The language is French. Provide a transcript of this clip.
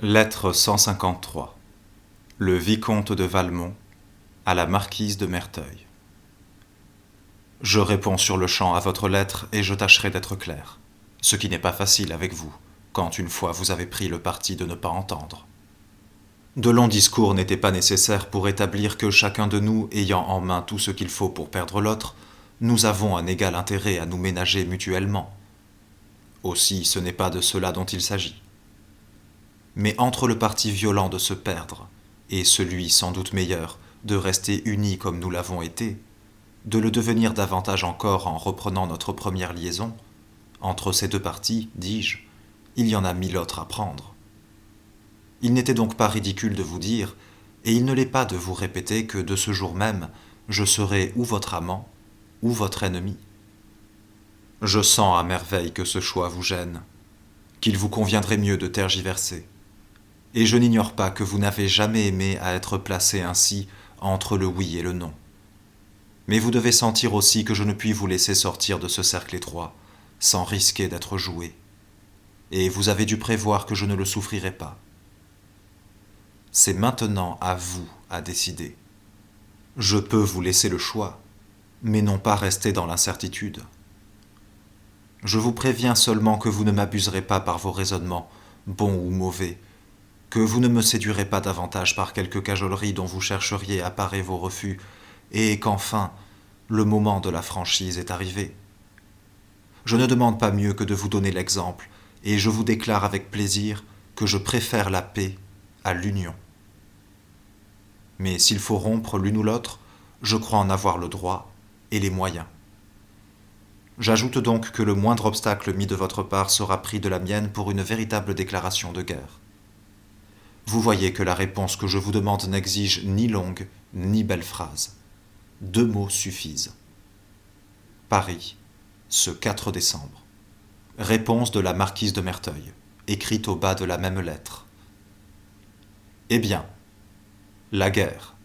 Lettre 153. Le vicomte de Valmont à la marquise de Merteuil. Je réponds sur-le-champ à votre lettre et je tâcherai d'être clair, ce qui n'est pas facile avec vous, quand une fois vous avez pris le parti de ne pas entendre. De longs discours n'étaient pas nécessaires pour établir que chacun de nous ayant en main tout ce qu'il faut pour perdre l'autre, nous avons un égal intérêt à nous ménager mutuellement. Aussi, ce n'est pas de cela dont il s'agit. Mais entre le parti violent de se perdre et celui sans doute meilleur de rester unis comme nous l'avons été, de le devenir davantage encore en reprenant notre première liaison, entre ces deux partis, dis-je, il y en a 1000 autres à prendre. Il n'était donc pas ridicule de vous dire, et il ne l'est pas de vous répéter que de ce jour même, je serai ou votre amant, ou votre ennemi. Je sens à merveille que ce choix vous gêne, qu'il vous conviendrait mieux de tergiverser. Et je n'ignore pas que vous n'avez jamais aimé à être placé ainsi entre le oui et le non. Mais vous devez sentir aussi que je ne puis vous laisser sortir de ce cercle étroit, sans risquer d'être joué. Et vous avez dû prévoir que je ne le souffrirai pas. C'est maintenant à vous à décider. Je peux vous laisser le choix, mais non pas rester dans l'incertitude. Je vous préviens seulement que vous ne m'abuserez pas par vos raisonnements, bons ou mauvais, que vous ne me séduirez pas davantage par quelque cajolerie dont vous chercheriez à parer vos refus, et qu'enfin, le moment de la franchise est arrivé. Je ne demande pas mieux que de vous donner l'exemple, et je vous déclare avec plaisir que je préfère la paix à l'union. Mais s'il faut rompre l'une ou l'autre, je crois en avoir le droit et les moyens. J'ajoute donc que le moindre obstacle mis de votre part sera pris de la mienne pour une véritable déclaration de guerre. Vous voyez que la réponse que je vous demande n'exige ni longue ni belle phrase. 2 mots suffisent. Paris, ce 4 décembre. Réponse de la marquise de Merteuil, écrite au bas de la même lettre. Eh bien, la guerre.